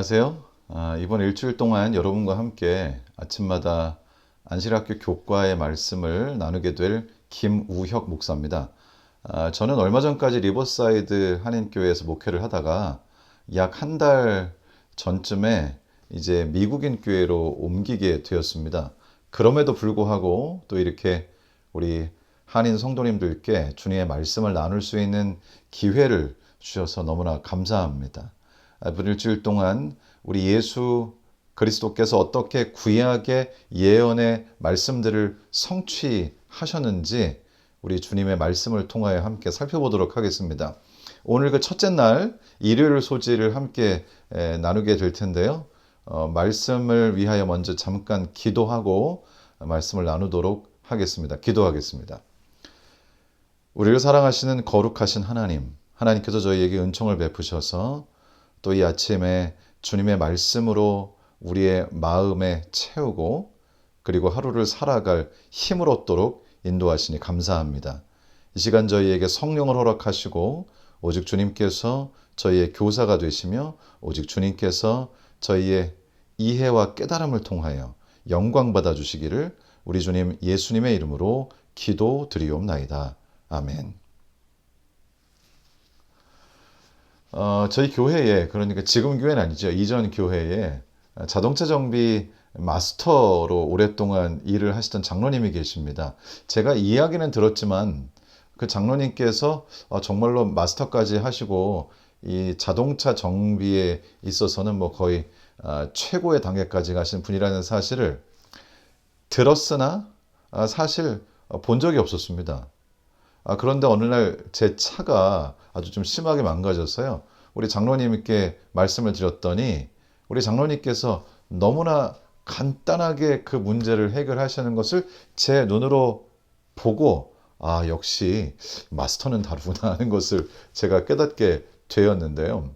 안녕하세요. 이번 일주일 동안 여러분과 함께 아침마다 안실학교 교과의 말씀을 나누게 될 김우혁 목사입니다. 저는 얼마 전까지 리버사이드 한인교회에서 목회를 하다가 약 한 달 전쯤에 이제 미국인 교회로 옮기게 되었습니다. 그럼에도 불구하고 또 이렇게 우리 한인 성도님들께 주님의 말씀을 나눌 수 있는 기회를 주셔서 너무나 감사합니다. 이번 일주일 동안 우리 예수 그리스도께서 어떻게 구약의 예언의 말씀들을 성취하셨는지 우리 주님의 말씀을 통하여 함께 살펴보도록 하겠습니다. 오늘 그 첫째 날 일요일 소지를 함께 나누게 될 텐데요. 말씀을 위하여 먼저 잠깐 기도하고 말씀을 나누도록 하겠습니다. 기도하겠습니다. 우리를 사랑하시는 거룩하신 하나님, 하나님께서 저희에게 은총을 베푸셔서 또 이 아침에 주님의 말씀으로 우리의 마음에 채우고 그리고 하루를 살아갈 힘을 얻도록 인도하시니 감사합니다. 이 시간 저희에게 성령을 허락하시고 오직 주님께서 저희의 교사가 되시며 오직 주님께서 저희의 이해와 깨달음을 통하여 영광 받아 주시기를 우리 주님 예수님의 이름으로 기도드리옵나이다. 아멘. 저희 교회에, 그러니까 지금 교회는 아니죠. 이전 교회에 자동차 정비 마스터로 오랫동안 일을 하시던 장로님이 계십니다. 제가 이야기는 들었지만 그 장로님께서 정말로 마스터까지 하시고 이 자동차 정비에 있어서는 뭐 거의 최고의 단계까지 가신 분이라는 사실을 들었으나 사실 본 적이 없었습니다. 그런데 어느 날 제 차가 아주 좀 심하게 망가졌어요. 우리 장로님께 말씀을 드렸더니 우리 장로님께서 너무나 간단하게 그 문제를 해결하시는 것을 제 눈으로 보고 역시 마스터는 다르구나 하는 것을 제가 깨닫게 되었는데요.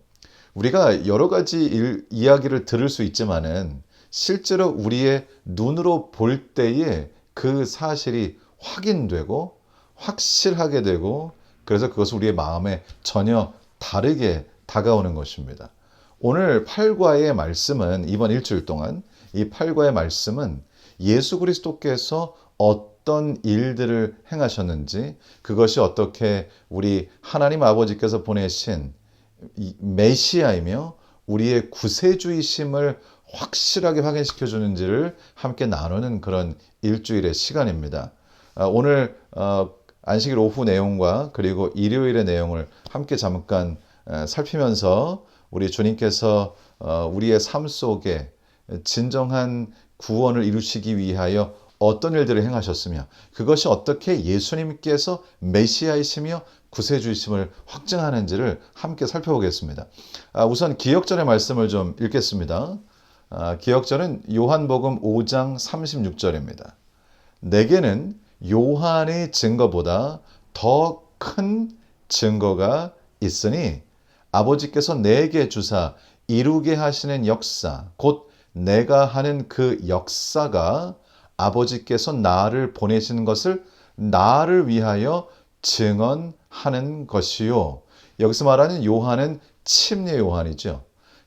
우리가 여러 가지 이야기를 들을 수 있지만은 실제로 우리의 눈으로 볼 때에 그 사실이 확인되고 확실하게 되고 그래서 그것을 우리의 마음에 전혀 다르게 다가오는 것입니다. 오늘 8과의 말씀은 이번 일주일 동안 이 8과의 말씀은 예수 그리스도께서 어떤 일들을 행하셨는지 그것이 어떻게 우리 하나님 아버지께서 보내신 메시아이며 우리의 구세주이심을 확실하게 확인시켜 주는지를 함께 나누는 그런 일주일의 시간입니다. 오늘 안식일 오후 내용과 그리고 일요일의 내용을 함께 잠깐 살피면서 우리 주님께서 우리의 삶 속에 진정한 구원을 이루시기 위하여 어떤 일들을 행하셨으며 그것이 어떻게 예수님께서 메시아이시며 구세주이심을 확증하는지를 함께 살펴보겠습니다. 우선 기역절의 말씀을 좀 읽겠습니다. 기역절은 요한복음 5장 36절입니다. 내게는 요한의 증거보다 더 큰 증거가 있으니 아버지께서 내게 주사 이루게 하시는 역사 곧 내가 하는 그 역사가 아버지께서 나를 보내신 것을 나를 위하여 증언하는 것이요. 여기서 말하는 요한은 침례 요한이죠.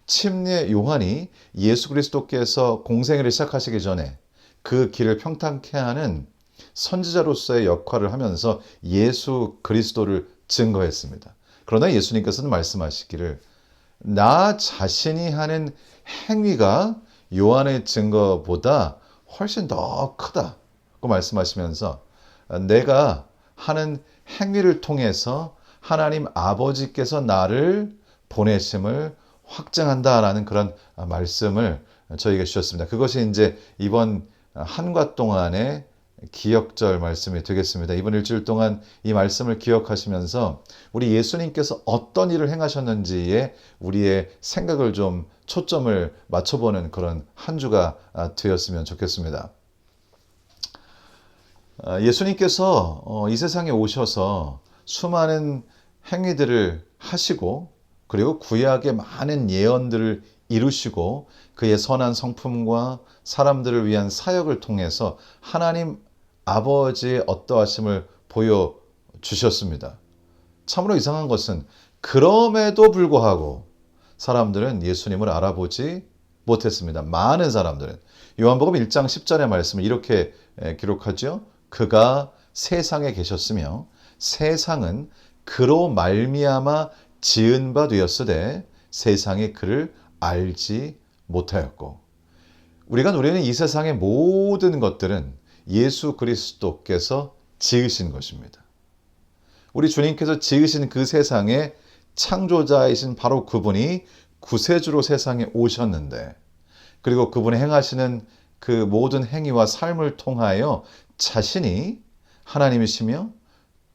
침례 요한이 예수 그리스도께서 공생애를 시작하시기 전에 그 길을 평탄케 하는 선지자로서의 역할을 하면서 예수 그리스도를 증거했습니다. 그러나 예수님께서는 말씀하시기를 나 자신이 하는 행위가 요한의 증거보다 훨씬 더 크다고 말씀하시면서 내가 하는 행위를 통해서 하나님 아버지께서 나를 보내심을 확증한다라는 그런 말씀을 저희에게 주셨습니다. 그것이 이제 이번 한과 동안의 기억절 말씀이 되겠습니다. 이번 일주일 동안 이 말씀을 기억하시면서 우리 예수님께서 어떤 일을 행하셨는지에 우리의 생각을 좀 초점을 맞춰보는 그런 한 주가 되었으면 좋겠습니다. 예수님께서 이 세상에 오셔서 수많은 행위들을 하시고 그리고 구약의 많은 예언들을 이루시고 그의 선한 성품과 사람들을 위한 사역을 통해서 하나님 아버지의 어떠하심을 보여주셨습니다. 참으로 이상한 것은 그럼에도 불구하고 사람들은 예수님을 알아보지 못했습니다. 많은 사람들은. 요한복음 1장 10절의 말씀을 이렇게 기록하죠. 그가 세상에 계셨으며 세상은 그로 말미암아 지은 바 되었으되 세상이 그를 알지 못하였고. 우리가 누리는 이 세상의 모든 것들은 예수 그리스도께서 지으신 것입니다. 우리 주님께서 지으신 그 세상의 창조자이신 바로 그분이 구세주로 세상에 오셨는데, 그리고 그분이 행하시는 그 모든 행위와 삶을 통하여 자신이 하나님이시며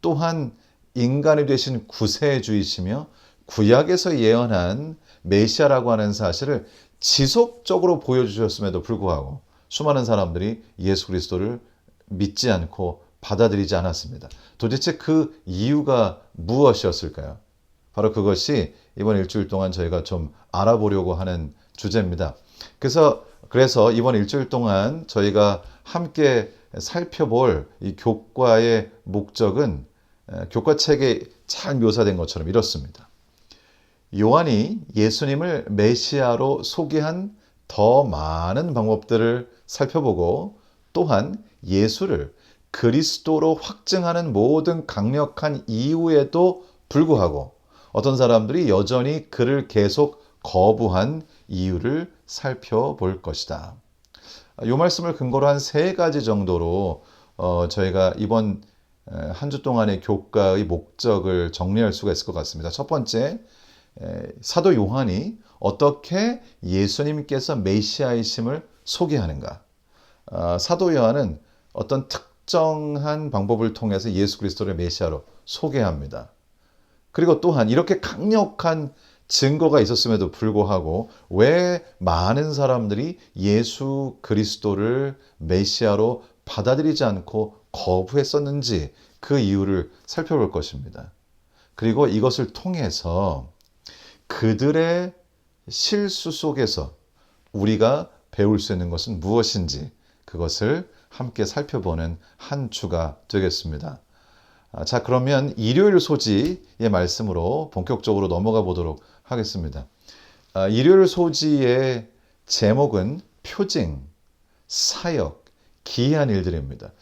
또한 인간이 되신 구세주이시며 구약에서 예언한 메시아라고 하는 사실을 지속적으로 보여주셨음에도 불구하고 수많은 사람들이 예수 그리스도를 믿지 않고 받아들이지 않았습니다. 도대체 그 이유가 무엇이었을까요? 바로 그것이 이번 일주일 동안 저희가 좀 알아보려고 하는 주제입니다. 그래서 이번 일주일 동안 저희가 함께 살펴볼 이 교과의 목적은 교과책에 잘 묘사된 것처럼 이렇습니다. 요한이 예수님을 메시아로 소개한 더 많은 방법들을 살펴보고 또한 예수를 그리스도로 확증하는 모든 강력한 이유에도 불구하고 어떤 사람들이 여전히 그를 계속 거부한 이유를 살펴볼 것이다. 이 말씀을 근거로 한 3가지 정도로 저희가 이번 한 주 동안의 교과의 목적을 정리할 수가 있을 것 같습니다. 첫 번째, 사도 요한이 어떻게 예수님께서 메시아이심을 소개하는가. 사도 요한은 어떤 특정한 방법을 통해서 예수 그리스도를 메시아로 소개합니다. 그리고 또한 이렇게 강력한 증거가 있었음에도 불구하고 왜 많은 사람들이 예수 그리스도를 메시아로 받아들이지 않고 거부했었는지 그 이유를 살펴볼 것입니다. 그리고 이것을 통해서 그들의 실수 속에서 우리가 배울 수 있는 것은 무엇인지 그것을 함께 살펴보는 한 주가 되겠습니다. 자, 그러면 일요일 소지의 말씀으로 본격적으로 넘어가 보도록 하겠습니다. 일요일 소지의 제목은 표징, 사역, 기이한 일들입니다.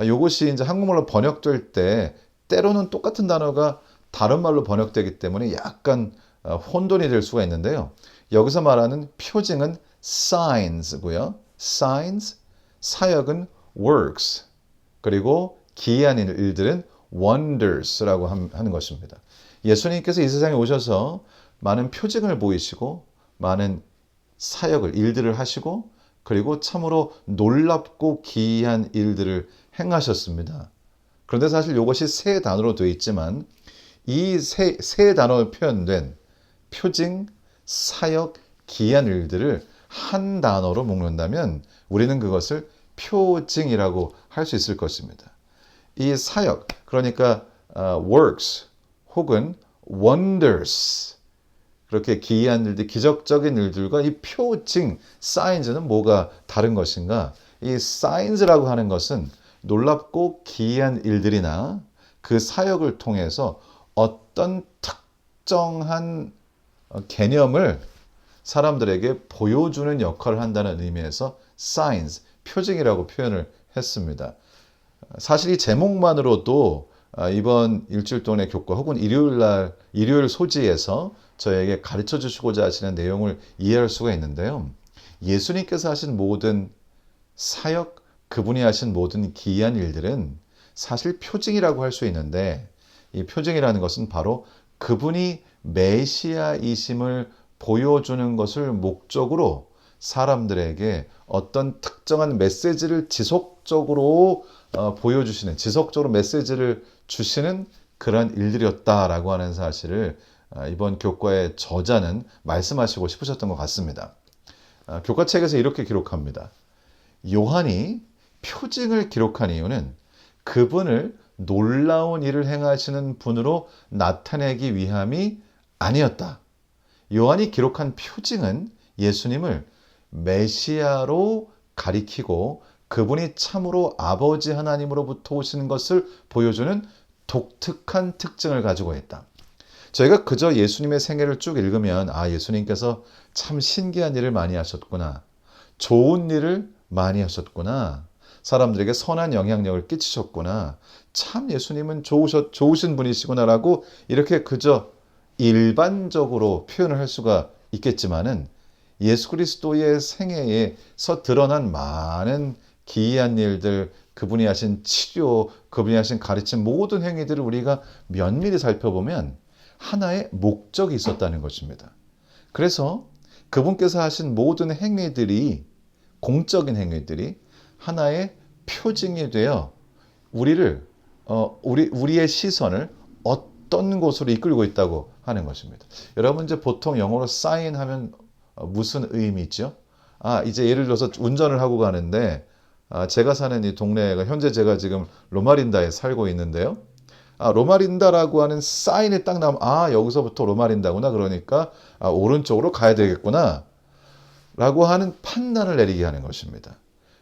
이것이 이제 한국말로 번역될 때 때로는 똑같은 단어가 다른 말로 번역되기 때문에 약간 혼돈이 될 수가 있는데요. 여기서 말하는 표징은 signs고요. signs, 사역은 works, 그리고 기이한 일들은 wonders라고 하는 것입니다. 예수님께서 이 세상에 오셔서 많은 표징을 보이시고 많은 사역을, 일들을 하시고 그리고 참으로 놀랍고 기이한 일들을 행하셨습니다. 그런데 사실 이것이 3단어로 되어 있지만 이 세 단어로 표현된 표징, 사역, 기이한 일들을 한 단어로 묶는다면 우리는 그것을 표징이라고 할 수 있을 것입니다. 이 사역, 그러니까 works 혹은 wonders, 그렇게 기이한 일들, 기적적인 일들과 이 표징, signs는 뭐가 다른 것인가? 이 signs라고 하는 것은 놀랍고 기이한 일들이나 그 사역을 통해서 어떤 특정한 개념을 사람들에게 보여주는 역할을 한다는 의미에서 signs, 표징이라고 표현을 했습니다. 사실 이 제목만으로도 이번 일주일 동안의 교과 혹은 일요일 소지에서 저에게 가르쳐 주시고자 하시는 내용을 이해할 수가 있는데요. 예수님께서 하신 모든 사역, 그분이 하신 모든 기이한 일들은 사실 표징이라고 할 수 있는데 이 표징이라는 것은 바로 그분이 메시아이심을 보여주는 것을 목적으로 사람들에게 어떤 특정한 메시지를 지속적으로 보여주시는, 지속적으로 메시지를 주시는 그런 일들이었다라고 하는 사실을 이번 교과의 저자는 말씀하시고 싶으셨던 것 같습니다. 교과책에서 이렇게 기록합니다. 요한이 표징을 기록한 이유는 그분을 놀라운 일을 행하시는 분으로 나타내기 위함이 아니었다. 요한이 기록한 표징은 예수님을 메시아로 가리키고 그분이 참으로 아버지 하나님으로부터 오신 것을 보여주는 독특한 특징을 가지고 있다. 저희가 그저 예수님의 생애를 쭉 읽으면 예수님께서 참 신기한 일을 많이 하셨구나. 좋은 일을 많이 하셨구나. 사람들에게 선한 영향력을 끼치셨구나. 참 예수님은 좋으신 분이시구나라고 이렇게 그저 일반적으로 표현을 할 수가 있겠지만은 예수 그리스도의 생애에서 드러난 많은 기이한 일들, 그분이 하신 치료, 그분이 하신 가르침 모든 행위들을 우리가 면밀히 살펴보면 하나의 목적이 있었다는 것입니다. 그래서 그분께서 하신 모든 행위들이, 공적인 행위들이 하나의 표징이 되어 우리의 시선을 어떤 곳으로 이끌고 있다고 하는 것입니다. 여러분 이제 보통 영어로 sign 하면 무슨 의미죠? 이제 예를 들어서 운전을 하고 가는데 제가 사는 이 동네가 현재 제가 지금 로마린다에 살고 있는데요. 로마린다라고 하는 사인이 딱 나오면 여기서부터 로마린다구나. 그러니까 오른쪽으로 가야 되겠구나. 라고 하는 판단을 내리게 하는 것입니다.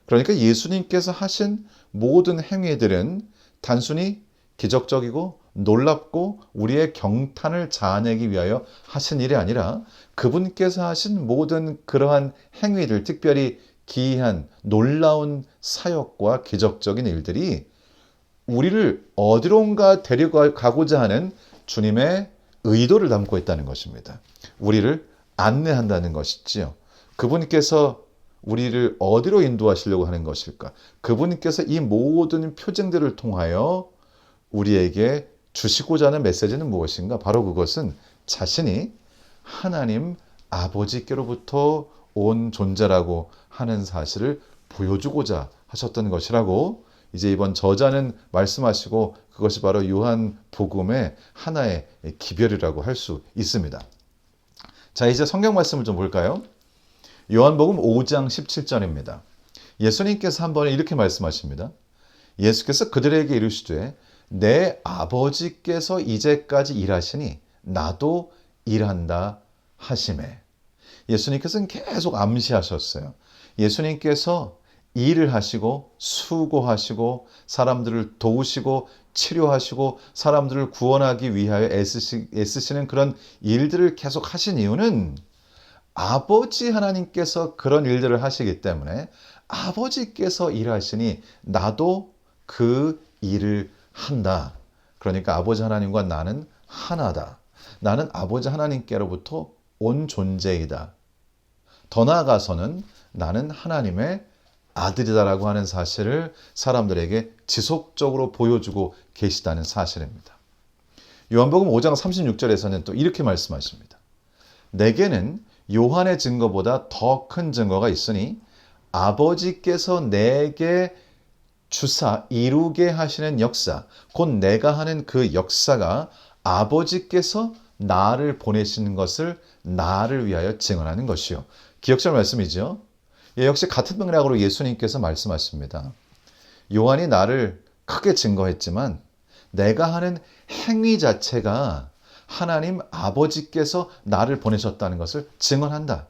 그러니까 예수님께서 하신 모든 행위들은 단순히 기적적이고 놀랍고 우리의 경탄을 자아내기 위하여 하신 일이 아니라 그분께서 하신 모든 그러한 행위들, 특별히 기이한 놀라운 사역과 기적적인 일들이 우리를 어디론가 데려가고자 하는 주님의 의도를 담고 있다는 것입니다. 우리를 안내한다는 것이지요. 그분께서 우리를 어디로 인도하시려고 하는 것일까? 그분께서 이 모든 표징들을 통하여 우리에게 주시고자 하는 메시지는 무엇인가? 바로 그것은 자신이 하나님 아버지께로부터 온 존재라고 하는 사실을 보여주고자 하셨던 것이라고 이제 이번 저자는 말씀하시고 그것이 바로 요한복음의 하나의 기별이라고 할 수 있습니다. 자, 이제 성경 말씀을 좀 볼까요? 요한복음 5장 17절입니다. 예수님께서 한 번에 이렇게 말씀하십니다. 예수께서 그들에게 이르시되 내 아버지께서 이제까지 일하시니 나도 일한다 하시매. 예수님께서는 계속 암시하셨어요. 예수님께서 일을 하시고 수고하시고 사람들을 도우시고 치료하시고 사람들을 구원하기 위하여 애쓰시는 그런 일들을 계속 하신 이유는 아버지 하나님께서 그런 일들을 하시기 때문에 아버지께서 일하시니 나도 그 일을 한다. 그러니까 아버지 하나님과 나는 하나다. 나는 아버지 하나님께로부터 온 존재이다. 더 나아가서는 나는 하나님의 아들이다라고 하는 사실을 사람들에게 지속적으로 보여주고 계시다는 사실입니다. 요한복음 5장 36절에서는 또 이렇게 말씀하십니다. 내게는 요한의 증거보다 더 큰 증거가 있으니 아버지께서 내게 주사 이루게 하시는 역사, 곧 내가 하는 그 역사가 아버지께서 나를 보내시는 것을 나를 위하여 증언하는 것이요. 기억절 말씀이죠. 역시 같은 맥락으로 예수님께서 말씀하십니다. 요한이 나를 크게 증거했지만 내가 하는 행위 자체가 하나님 아버지께서 나를 보내셨다는 것을 증언한다.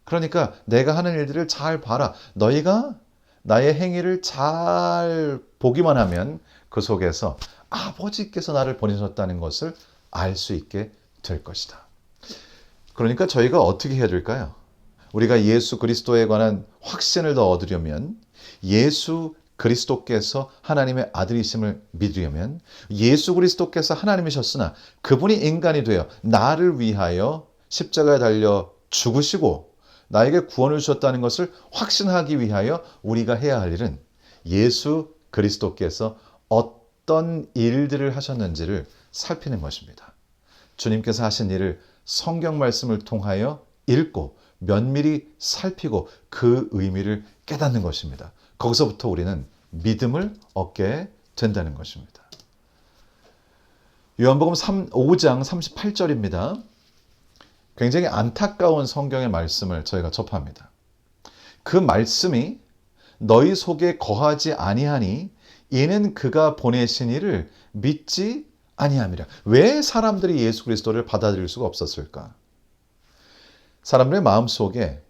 그러니까 내가 하는 일들을 잘 봐라. 너희가 나의 행위를 잘 보기만 하면 그 속에서 아버지께서 나를 보내셨다는 것을 알 수 있게 될 것이다. 그러니까 저희가 어떻게 해야 될까요? 우리가 예수 그리스도에 관한 확신을 더 얻으려면 예수 그리스도께서 하나님의 아들이심을 믿으려면 예수 그리스도께서 하나님이셨으나 그분이 인간이 되어 나를 위하여 십자가에 달려 죽으시고 나에게 구원을 주셨다는 것을 확신하기 위하여 우리가 해야 할 일은 예수 그리스도께서 어떤 일들을 하셨는지를 살피는 것입니다. 주님께서 하신 일을 성경 말씀을 통하여 읽고 면밀히 살피고 그 의미를 깨닫는 것입니다. 거기서부터 우리는 믿음을 얻게 된다는 것입니다. 요한복음 5장 38절입니다. 굉장히 안타까운 성경의 말씀을 저희가 접합니다. 그 말씀이 너희 속에 거하지 아니하니 이는 그가 보내신 이를 믿지 아니함이라. 왜 사람들이 예수 그리스도를 받아들일 수가 없었을까? 사람들의 마음속에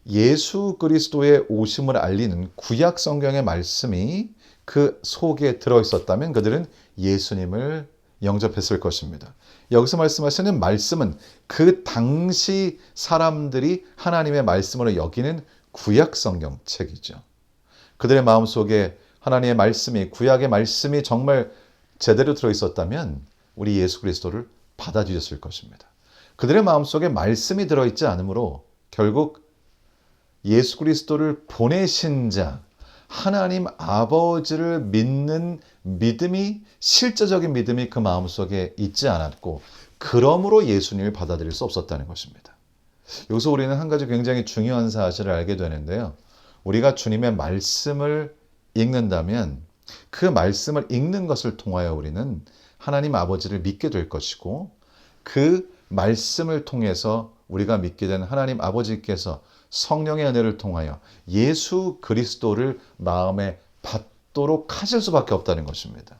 예수 그리스도의 오심을 알리는 구약 성경의 말씀이 그 속에 들어있었다면 그들은 예수님을 영접했을 것입니다. 여기서 말씀하시는 말씀은 그 당시 사람들이 하나님의 말씀으로 여기는 구약 성경책이죠. 그들의 마음속에 하나님의 말씀이, 구약의 말씀이 정말 제대로 들어있었다면 우리 예수 그리스도를 받아들였을 것입니다. 그들의 마음속에 말씀이 들어있지 않으므로 결국 예수 그리스도를 보내신 자, 하나님 아버지를 믿는 믿음이, 실제적인 믿음이 그 마음속에 있지 않았고, 그러므로 예수님을 받아들일 수 없었다는 것입니다. 여기서 우리는 한 가지 굉장히 중요한 사실을 알게 되는데요. 우리가 주님의 말씀을 읽는다면 그 말씀을 읽는 것을 통하여 우리는 하나님 아버지를 믿게 될 것이고, 그 말씀을 통해서 우리가 믿게 된 하나님 아버지께서 성령의 은혜를 통하여 예수 그리스도를 마음에 받도록 하실 수밖에 없다는 것입니다.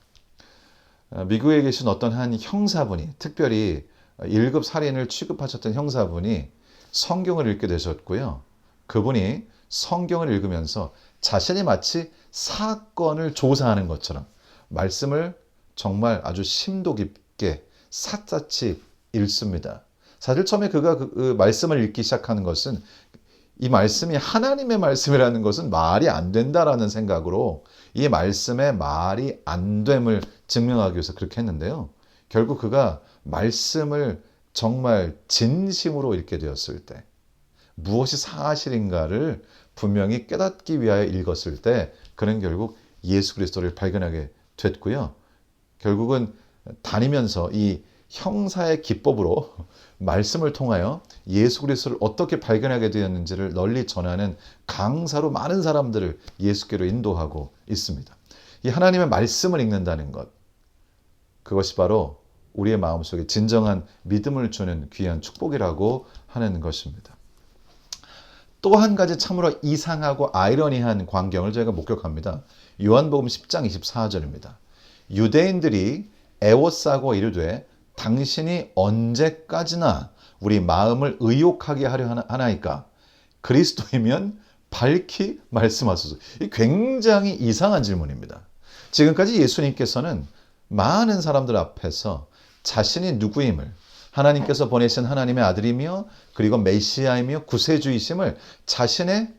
미국에 계신 어떤 한 형사분이, 특별히 1급 살인을 취급하셨던 형사분이 성경을 읽게 되셨고요. 그분이 성경을 읽으면서 자신이 마치 사건을 조사하는 것처럼 말씀을 정말 아주 심도 깊게 샅샅이 읽습니다. 사실 처음에 그가 그 말씀을 읽기 시작하는 것은 이 말씀이 하나님의 말씀이라는 것은 말이 안 된다라는 생각으로 이 말씀의 말이 안 됨을 증명하기 위해서 그렇게 했는데요. 결국 그가 말씀을 정말 진심으로 읽게 되었을 때, 무엇이 사실인가를 분명히 깨닫기 위하여 읽었을 때 그는 결국 예수 그리스도를 발견하게 됐고요. 결국은 다니면서 이 형사의 기법으로 말씀을 통하여 예수 그리스도를 어떻게 발견하게 되었는지를 널리 전하는 강사로 많은 사람들을 예수께로 인도하고 있습니다. 이 하나님의 말씀을 읽는다는 것, 그것이 바로 우리의 마음속에 진정한 믿음을 주는 귀한 축복이라고 하는 것입니다. 또 한 가지 참으로 이상하고 아이러니한 광경을 저희가 목격합니다. 요한복음 10장 24절입니다. 유대인들이 애워싸고 이르되 당신이 언제까지나 우리 마음을 의욕하게 하려 하나이까? 그리스도이면 밝히 말씀하소서. 이 굉장히 이상한 질문입니다. 지금까지 예수님께서는 많은 사람들 앞에서 자신이 누구임을, 하나님께서 보내신 하나님의 아들이며 그리고 메시아이며 구세주이심을 자신의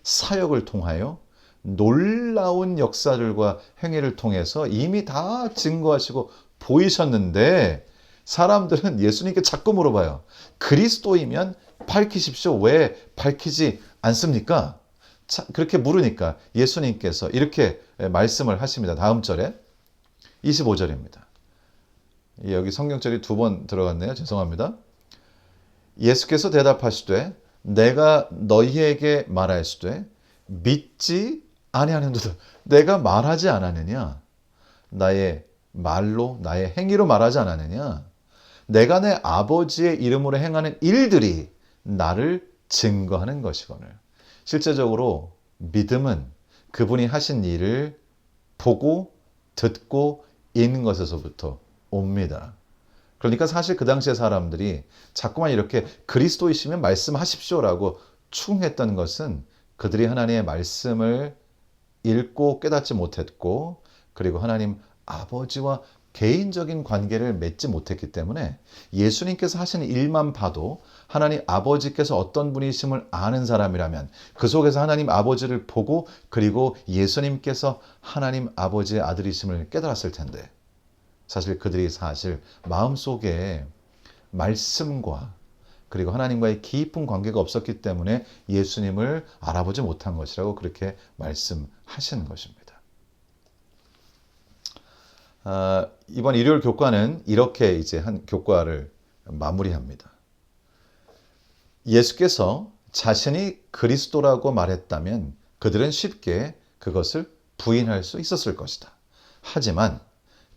사역을 통하여 놀라운 역사들과 행위를 통해서 이미 다 증거하시고 보이셨는데, 사람들은 예수님께 자꾸 물어봐요. 그리스도이면 밝히십시오. 왜 밝히지 않습니까? 그렇게 물으니까 예수님께서 이렇게 말씀을 하십니다. 다음 절에 25절입니다. 여기 성경절이 2번 들어갔네요. 죄송합니다. 예수께서 대답하시되 내가 너희에게 말하였으되 믿지 아니하는도다. 내가 말하지 않았느냐? 나의 말로, 나의 행위로 말하지 않았느냐? 내가 내 아버지의 이름으로 행하는 일들이 나를 증거하는 것이거늘. 실제적으로 믿음은 그분이 하신 일을 보고 듣고 있는 것에서부터 옵니다. 그러니까 사실 그 당시의 사람들이 자꾸만 이렇게 그리스도이시면 말씀하십시오라고 추궁했던 것은 그들이 하나님의 말씀을 읽고 깨닫지 못했고, 그리고 하나님 아버지와 개인적인 관계를 맺지 못했기 때문에 예수님께서 하시는 일만 봐도 하나님 아버지께서 어떤 분이심을 아는 사람이라면 그 속에서 하나님 아버지를 보고 그리고 예수님께서 하나님 아버지의 아들이심을 깨달았을 텐데, 사실 그들이 사실 마음속에 말씀과 그리고 하나님과의 깊은 관계가 없었기 때문에 예수님을 알아보지 못한 것이라고 그렇게 말씀하시는 것입니다. 이번 일요일 교과는 이렇게 이제 한 교과를 마무리합니다. 예수께서 자신이 그리스도라고 말했다면 그들은 쉽게 그것을 부인할 수 있었을 것이다. 하지만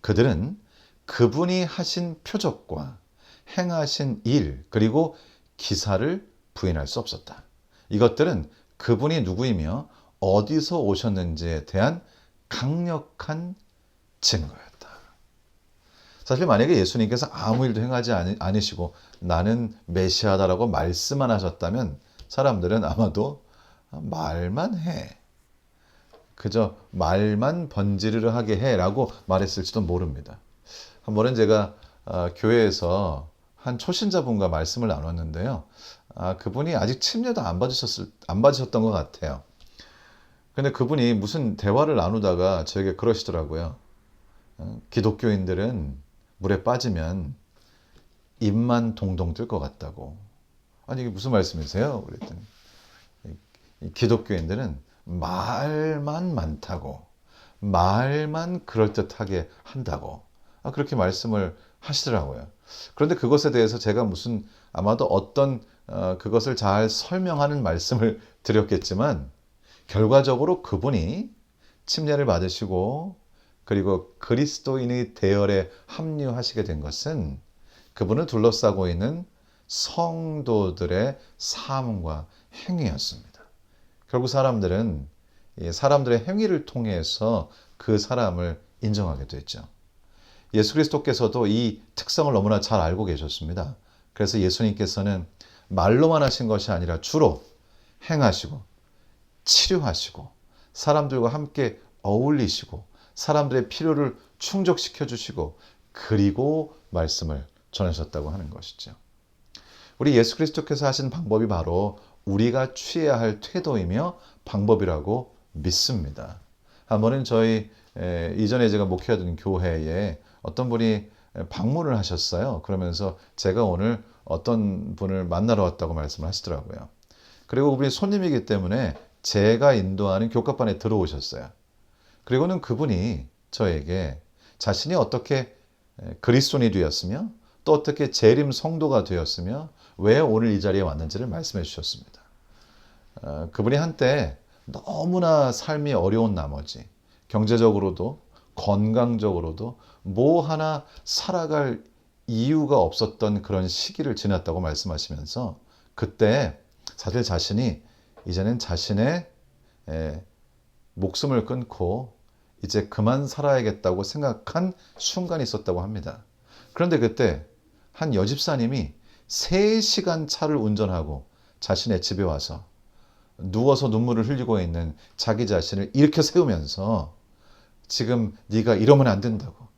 그들은 그분이 하신 표적과 행하신 일, 그리고 기사를 부인할 수 없었다. 이것들은 그분이 누구이며 어디서 오셨는지에 대한 강력한 증거였다. 사실 만약에 예수님께서 아무 일도 행하지 않으시고 나는 메시아다라고 말씀만 하셨다면 사람들은 아마도 말만 해, 그저 말만 번지르르 하게 해라고 말했을지도 모릅니다. 한 번은 제가 교회에서 한 초신자분과 말씀을 나눴는데요. 그분이 아직 침례도 안 받으셨던 것 같아요. 근데 그분이 무슨 대화를 나누다가 저에게 그러시더라고요. 기독교인들은 물에 빠지면 입만 동동 뜰 것 같다고. 아니, 이게 무슨 말씀이세요? 그랬더니 이 기독교인들은 말만 많다고, 말만 그럴듯하게 한다고, 그렇게 말씀을 하시더라고요. 그런데 그것에 대해서 제가 무슨 아마도 어떤 그것을 잘 설명하는 말씀을 드렸겠지만, 결과적으로 그분이 침례를 받으시고 그리고 그리스도인의 대열에 합류하시게 된 것은 그분을 둘러싸고 있는 성도들의 삶과 행위였습니다. 결국 사람들은 사람들의 행위를 통해서 그 사람을 인정하게 됐죠. 예수 그리스도께서도 이 특성을 너무나 잘 알고 계셨습니다. 그래서 예수님께서는 말로만 하신 것이 아니라 주로 행하시고 치료하시고 사람들과 함께 어울리시고 사람들의 필요를 충족시켜 주시고 그리고 말씀을 전하셨다고 하는 것이죠. 우리 예수 그리스도께서 하신 방법이 바로 우리가 취해야 할 태도이며 방법이라고 믿습니다. 한 번은 저희 이전에 제가 목회하던 교회에 어떤 분이 방문을 하셨어요. 그러면서 제가 오늘 어떤 분을 만나러 왔다고 말씀을 하시더라고요. 그리고 그분이 손님이기 때문에 제가 인도하는 교과반에 들어오셨어요. 그리고는 그분이 저에게 자신이 어떻게 그리스도인이 되었으며 또 어떻게 재림 성도가 되었으며 왜 오늘 이 자리에 왔는지를 말씀해 주셨습니다. 그분이 한때 너무나 삶이 어려운 나머지 경제적으로도 건강적으로도 뭐 하나 살아갈 이유가 없었던 그런 시기를 지났다고 말씀하시면서 그때 사실 자신이 이제는 자신의 목숨을 끊고 이제 그만 살아야겠다고 생각한 순간이 있었다고 합니다. 그런데 그때 한 여집사님이 3시간 차를 운전하고 자신의 집에 와서 누워서 눈물을 흘리고 있는 자기 자신을 일으켜 세우면서 지금 네가 이러면 안 된다고.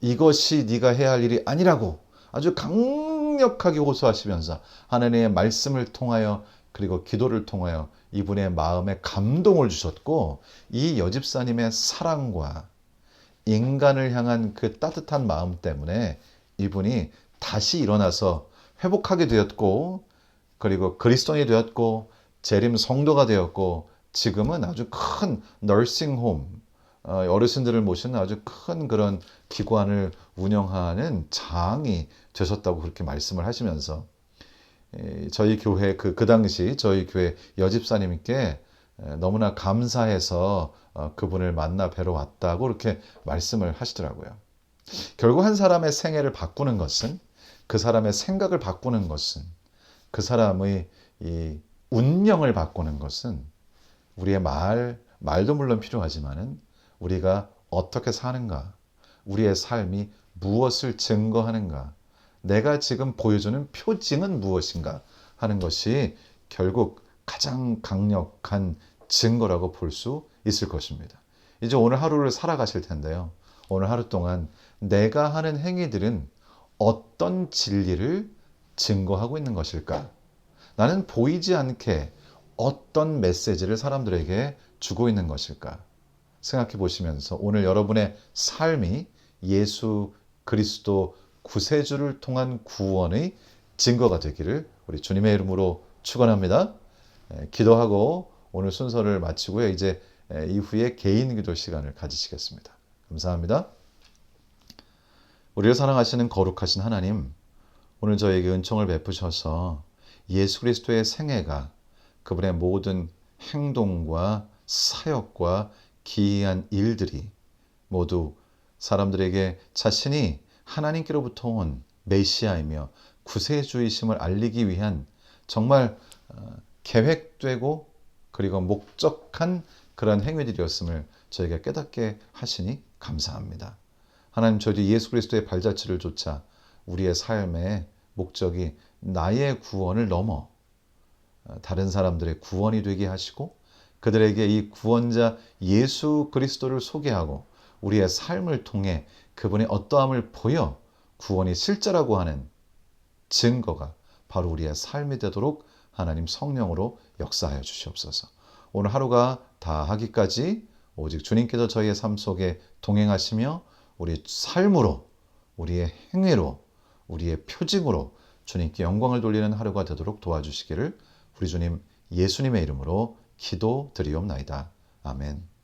이것이 네가 해야 할 일이 아니라고 아주 강력하게 호소하시면서 하나님의 말씀을 통하여 그리고 기도를 통하여 이분의 마음에 감동을 주셨고 이 여집사님의 사랑과 인간을 향한 그 따뜻한 마음 때문에 이분이 다시 일어나서 회복하게 되었고 그리고 그리스도인이 되었고 재림 성도가 되었고 지금은 아주 큰 너싱홈 어르신들을 모시는 아주 큰 그런 기관을 운영하는 장이 되셨다고 그렇게 말씀을 하시면서 저희 교회 그 당시 저희 교회 여집사님께 너무나 감사해서 그분을 만나 뵈러 왔다고 그렇게 말씀을 하시더라고요. 결국 한 사람의 생애를 바꾸는 것은 그 사람의 생각을 바꾸는 것은 그 사람의 이 운명을 바꾸는 것은 우리의 말도 물론 필요하지만은 우리가 어떻게 사는가, 우리의 삶이 무엇을 증거하는가, 내가 지금 보여주는 표징은 무엇인가 하는 것이 결국 가장 강력한 증거라고 볼 수 있을 것입니다. 이제 오늘 하루를 살아가실 텐데요. 오늘 하루 동안 내가 하는 행위들은 어떤 진리를 증거하고 있는 것일까? 나는 보이지 않게 어떤 메시지를 사람들에게 주고 있는 것일까? 생각해 보시면서 오늘 여러분의 삶이 예수 그리스도 구세주를 통한 구원의 증거가 되기를 우리 주님의 이름으로 축원합니다. 기도하고 오늘 순서를 마치고요. 이제 이후에 개인 기도 시간을 가지시겠습니다. 감사합니다. 우리를 사랑하시는 거룩하신 하나님, 오늘 저에게 은총을 베푸셔서 예수 그리스도의 생애가 그분의 모든 행동과 사역과 기이한 일들이 모두 사람들에게 자신이 하나님께로부터 온 메시아이며 구세주이심을 알리기 위한 정말 계획되고 그리고 목적한 그런 행위들이었음을 저희가 깨닫게 하시니 감사합니다. 하나님, 저희도 예수 그리스도의 발자취를 쫓아 우리의 삶의 목적이 나의 구원을 넘어 다른 사람들의 구원이 되게 하시고 그들에게 이 구원자 예수 그리스도를 소개하고 우리의 삶을 통해 그분의 어떠함을 보여 구원이 실제라고 하는 증거가 바로 우리의 삶이 되도록 하나님 성령으로 역사하여 주시옵소서. 오늘 하루가 다 하기까지 오직 주님께서 저희의 삶 속에 동행하시며 우리 삶으로, 우리의 행위로, 우리의 표징으로 주님께 영광을 돌리는 하루가 되도록 도와주시기를 우리 주님 예수님의 이름으로 기도드리옵나이다. 아멘.